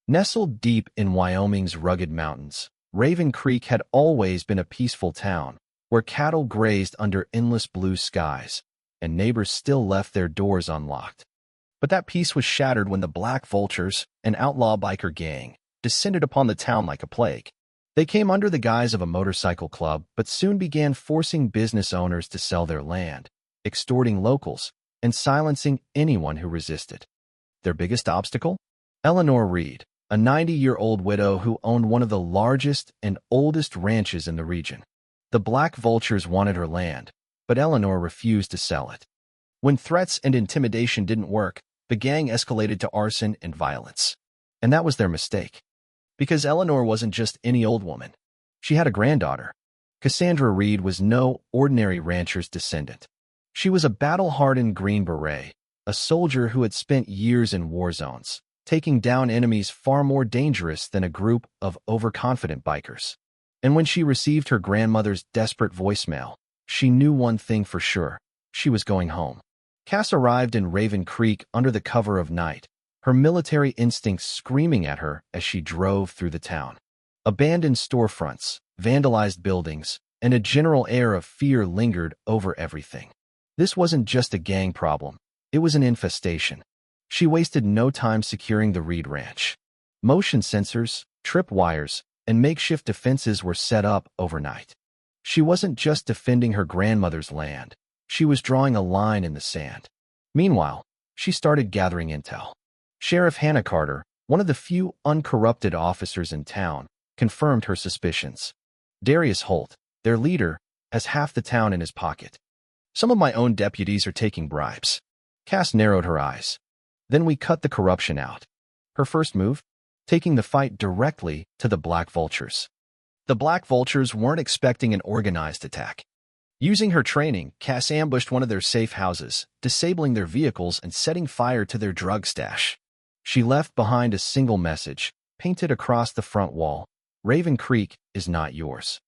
Nestled deep in Wyoming's rugged mountains, Raven Creek had always been a peaceful town where cattle grazed under endless blue skies, and neighbors still left their doors unlocked. But that peace was shattered when the Black Vultures, an outlaw biker gang, descended upon the town like a plague. They came under the guise of a motorcycle club, but soon began forcing business owners to sell their land, extorting locals, and silencing anyone who resisted. Their biggest obstacle? Eleanor Reed, a 90-year-old widow who owned one of the largest and oldest ranches in the region. The Black Vultures wanted her land, but Eleanor refused to sell it. When threats and intimidation didn't work, the gang escalated to arson and violence. And that was their mistake. Because Eleanor wasn't just any old woman. She had a granddaughter. Cassandra Reed was no ordinary rancher's descendant. She was a battle-hardened Green Beret, a soldier who had spent years in war zones, taking down enemies far more dangerous than a group of overconfident bikers. And when she received her grandmother's desperate voicemail, she knew one thing for sure: she was going home. Cass arrived in Raven Creek under the cover of night, her military instincts screaming at her as she drove through the town. Abandoned storefronts, vandalized buildings, and a general air of fear lingered over everything. This wasn't just a gang problem, it was an infestation. She wasted no time securing the Reed Ranch. Motion sensors, tripwires, and makeshift defenses were set up overnight. She wasn't just defending her grandmother's land, she was drawing a line in the sand. Meanwhile, she started gathering intel. Sheriff Hannah Carter, one of the few uncorrupted officers in town, confirmed her suspicions. Darius Holt, their leader, has half the town in his pocket. Some of my own deputies are taking bribes. Cass narrowed her eyes. Then we cut the corruption out. Her first move? Taking the fight directly to the Black Vultures. The Black Vultures weren't expecting an organized attack. Using her training, Cass ambushed one of their safe houses, disabling their vehicles and setting fire to their drug stash. She left behind a single message, painted across the front wall: Raven Creek is not yours.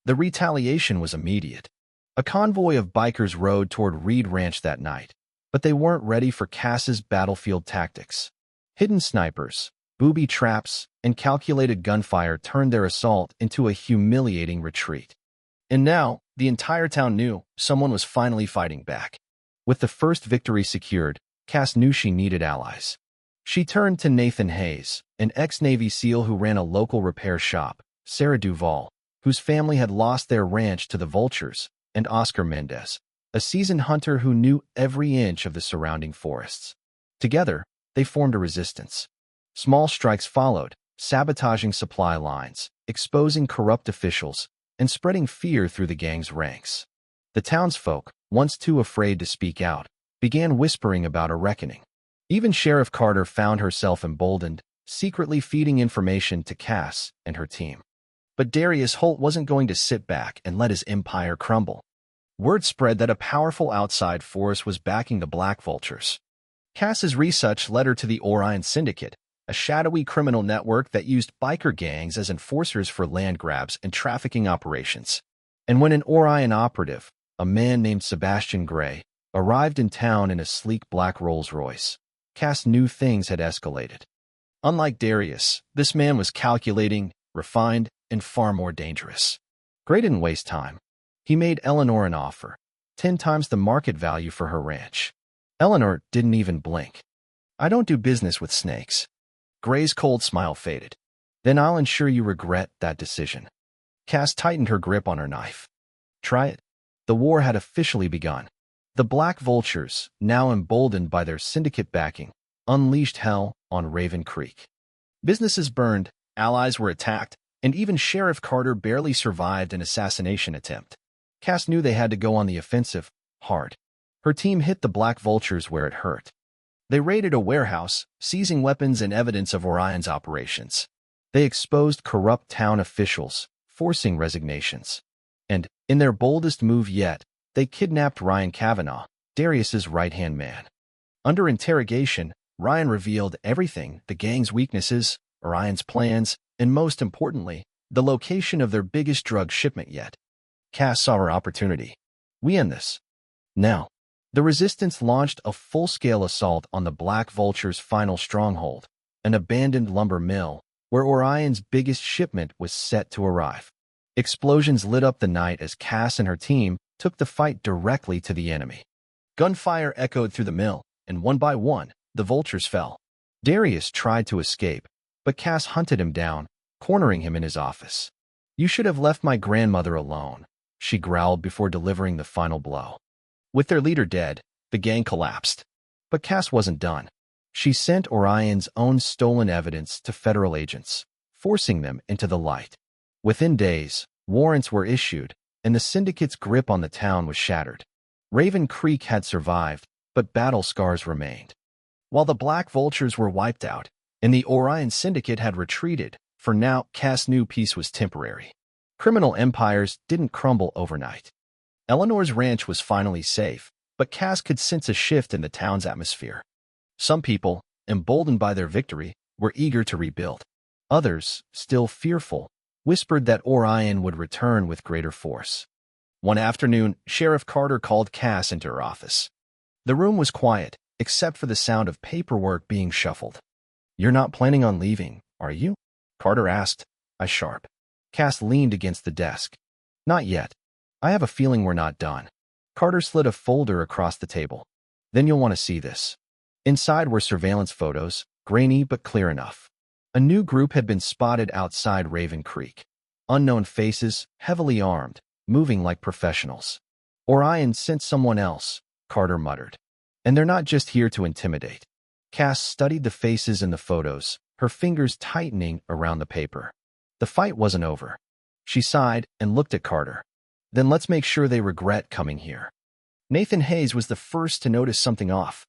The retaliation was immediate. A convoy of bikers rode toward Reed Ranch that night, but they weren't ready for Cass's battlefield tactics. Hidden snipers, booby traps, and calculated gunfire turned their assault into a humiliating retreat. And now, the entire town knew someone was finally fighting back. With the first victory secured, Cass knew she needed allies. She turned to Nathan Hayes, an ex-Navy SEAL who ran a local repair shop, Sarah Duvall, whose family had lost their ranch to the Vultures, and Oscar Mendez, a seasoned hunter who knew every inch of the surrounding forests. Together, they formed a resistance. Small strikes followed, sabotaging supply lines, exposing corrupt officials, and spreading fear through the gang's ranks. The townsfolk, once too afraid to speak out, began whispering about a reckoning. Even Sheriff Carter found herself emboldened, secretly feeding information to Cass and her team. But Darius Holt wasn't going to sit back and let his empire crumble. Word spread that a powerful outside force was backing the Black Vultures. Cass's research led her to the Orion Syndicate, a shadowy criminal network that used biker gangs as enforcers for land grabs and trafficking operations. And when an Orion operative, a man named Sebastian Gray, arrived in town in a sleek black Rolls-Royce, Cass knew things had escalated. Unlike Darius, this man was calculating, refined, and far more dangerous. Gray didn't waste time. He made Eleanor an offer, 10 times the market value for her ranch. Eleanor didn't even blink. "I don't do business with snakes." Gray's cold smile faded. "Then I'll ensure you regret that decision." Cass tightened her grip on her knife. Try it. The war had officially begun. The Black Vultures, now emboldened by their syndicate backing, unleashed hell on Raven Creek. Businesses burned, allies were attacked, and even Sheriff Carter barely survived an assassination attempt. Cass knew they had to go on the offensive, hard. Her team hit the Black Vultures where it hurt. They raided a warehouse, seizing weapons and evidence of Orion's operations. They exposed corrupt town officials, forcing resignations. And, in their boldest move yet, they kidnapped Ryan Kavanaugh, Darius's right-hand man. Under interrogation, Ryan revealed everything: the gang's weaknesses, Orion's plans, and most importantly, the location of their biggest drug shipment yet. Cass saw her opportunity. "We end this. Now." The resistance launched a full-scale assault on the Black Vulture's final stronghold, an abandoned lumber mill, where Orion's biggest shipment was set to arrive. Explosions lit up the night as Cass and her team took the fight directly to the enemy. Gunfire echoed through the mill, and one by one, the vultures fell. Darius tried to escape, but Cass hunted him down, cornering him in his office. "You should have left my grandmother alone," she growled before delivering the final blow. With their leader dead, the gang collapsed. But Cass wasn't done. She sent Orion's own stolen evidence to federal agents, forcing them into the light. Within days, warrants were issued, and the syndicate's grip on the town was shattered. Raven Creek had survived, but battle scars remained. While the Black Vultures were wiped out, and the Orion Syndicate had retreated, for now, Cass knew peace was temporary. Criminal empires didn't crumble overnight. Eleanor's ranch was finally safe, but Cass could sense a shift in the town's atmosphere. Some people, emboldened by their victory, were eager to rebuild. Others, still fearful, whispered that Orion would return with greater force. One afternoon, Sheriff Carter called Cass into her office. The room was quiet, except for the sound of paperwork being shuffled. "You're not planning on leaving, are you?" Carter asked, eyes sharp. Cass leaned against the desk. "Not yet. I have a feeling we're not done." Carter slid a folder across the table. "Then you'll want to see this." Inside were surveillance photos, grainy but clear enough. A new group had been spotted outside Raven Creek. Unknown faces, heavily armed, moving like professionals. "Orion sent someone else," Carter muttered. "And they're not just here to intimidate." Cass studied the faces in the photos, her fingers tightening around the paper. The fight wasn't over. She sighed and looked at Carter. "Then let's make sure they regret coming here." Nathan Hayes was the first to notice something off.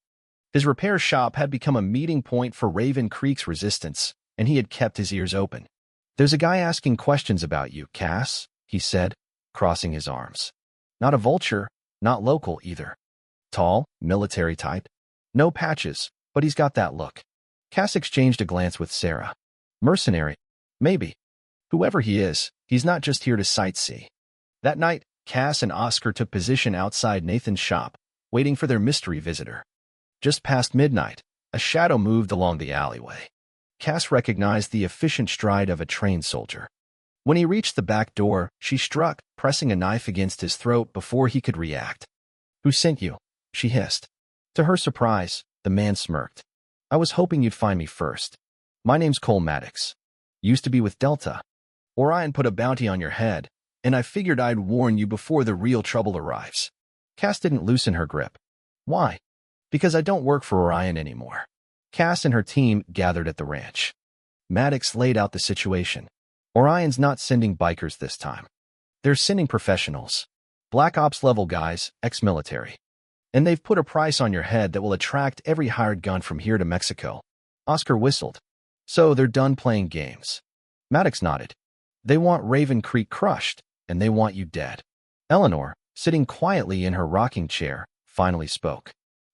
His repair shop had become a meeting point for Raven Creek's resistance, and he had kept his ears open. "There's a guy asking questions about you, Cass," he said, crossing his arms. "Not a vulture, not local either. Tall, military type. No patches, but he's got that look." Cass exchanged a glance with Sarah. "Mercenary? Maybe. Whoever he is, he's not just here to sightsee." That night, Cass and Oscar took position outside Nathan's shop, waiting for their mystery visitor. Just past midnight, a shadow moved along the alleyway. Cass recognized the efficient stride of a trained soldier. When he reached the back door, she struck, pressing a knife against his throat before he could react. "Who sent you?" she hissed. To her surprise, the man smirked. "I was hoping you'd find me first. My name's Cole Maddox. Used to be with Delta. Orion put a bounty on your head, and I figured I'd warn you before the real trouble arrives." Cass didn't loosen her grip. "Why?" "Because I don't work for Orion anymore." Cass and her team gathered at the ranch. Maddox laid out the situation. "Orion's not sending bikers this time. They're sending professionals. Black Ops level guys, ex-military. And they've put a price on your head that will attract every hired gun from here to Mexico." Oscar whistled. "So they're done playing games." Maddox nodded. "They want Raven Creek crushed, and they want you dead." Eleanor, sitting quietly in her rocking chair, finally spoke.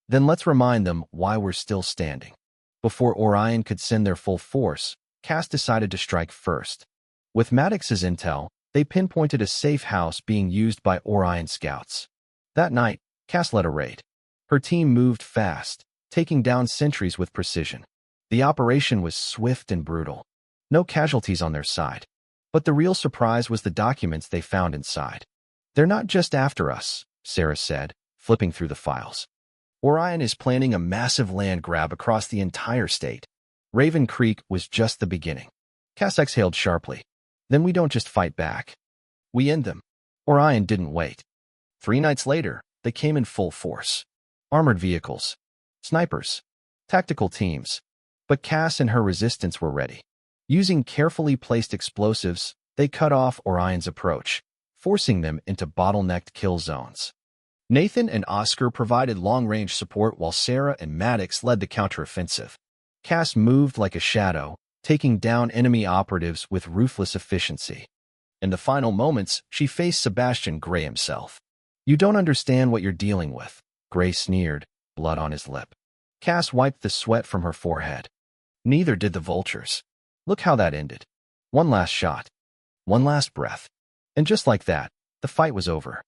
"Then let's remind them why we're still standing." Before Orion could send their full force, Cass decided to strike first. With Maddox's intel, they pinpointed a safe house being used by Orion scouts. That night, Cass led a raid. Her team moved fast, taking down sentries with precision. The operation was swift and brutal. No casualties on their side. But the real surprise was the documents they found inside. "They're not just after us," Sarah said, flipping through the files. "Orion is planning a massive land grab across the entire state. Raven Creek was just the beginning." Cass exhaled sharply. "Then we don't just fight back. We end them." Orion didn't wait. 3 nights later, they came in full force. Armored vehicles, snipers, tactical teams. But Cass and her resistance were ready. Using carefully placed explosives, they cut off Orion's approach, forcing them into bottlenecked kill zones. Nathan and Oscar provided long-range support while Sarah and Maddox led the counteroffensive. Cass moved like a shadow, taking down enemy operatives with ruthless efficiency. In the final moments, she faced Sebastian Gray himself. "You don't understand what you're dealing with," Gray sneered, blood on his lip. Cass wiped the sweat from her forehead. Neither did the vultures. Look how that ended. One last shot. One last breath. And just like that, the fight was over.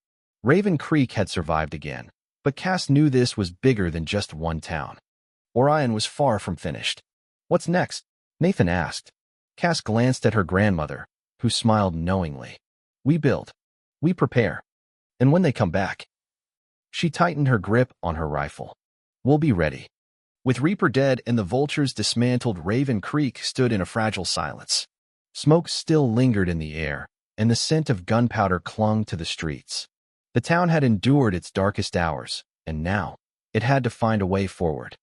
Raven Creek had survived again, but Cass knew this was bigger than just one town. Orion was far from finished. What's next? Nathan asked. Cass glanced at her grandmother, who smiled knowingly. We build. We prepare. And when they come back, she tightened her grip on her rifle. We'll be ready. With Reaper dead and the vultures dismantled, Raven Creek stood in a fragile silence. Smoke still lingered in the air, and the scent of gunpowder clung to the streets. The town had endured its darkest hours, and now it had to find a way forward.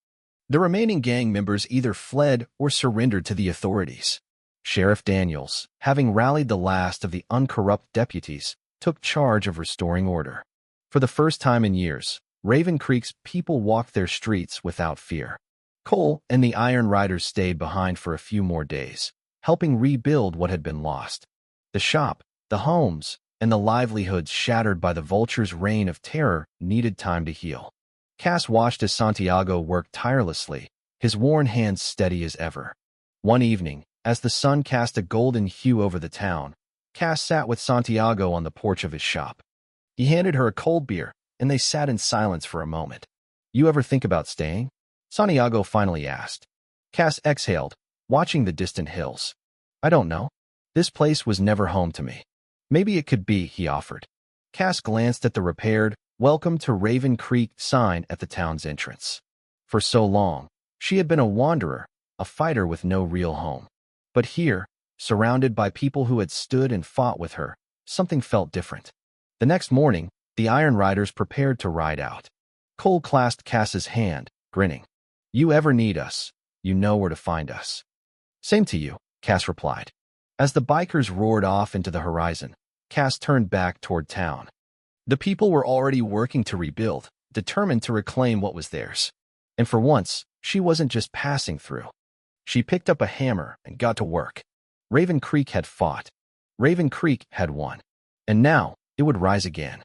The remaining gang members either fled or surrendered to the authorities. Sheriff Daniels, having rallied the last of the uncorrupt deputies, took charge of restoring order. For the first time in years, Raven Creek's people walked their streets without fear. Cole and the Iron Riders stayed behind for a few more days, helping rebuild what had been lost. The shop, the homes, and the livelihoods shattered by the vulture's reign of terror needed time to heal. Cass watched as Santiago worked tirelessly, his worn hands steady as ever. One evening, as the sun cast a golden hue over the town, Cass sat with Santiago on the porch of his shop. He handed her a cold beer, and they sat in silence for a moment. You ever think about staying? Santiago finally asked. Cass exhaled, watching the distant hills. I don't know. This place was never home to me. Maybe it could be, he offered. Cass glanced at the repaired, "Welcome to Raven Creek" sign at the town's entrance. For so long, she had been a wanderer, a fighter with no real home. But here, surrounded by people who had stood and fought with her, something felt different. The next morning, the Iron Riders prepared to ride out. Cole clasped Cass's hand, grinning. You ever need us, you know where to find us. Same to you, Cass replied. As the bikers roared off into the horizon, Cass turned back toward town. The people were already working to rebuild, determined to reclaim what was theirs. And for once, she wasn't just passing through. She picked up a hammer and got to work. Raven Creek had fought. Raven Creek had won. And now, it would rise again.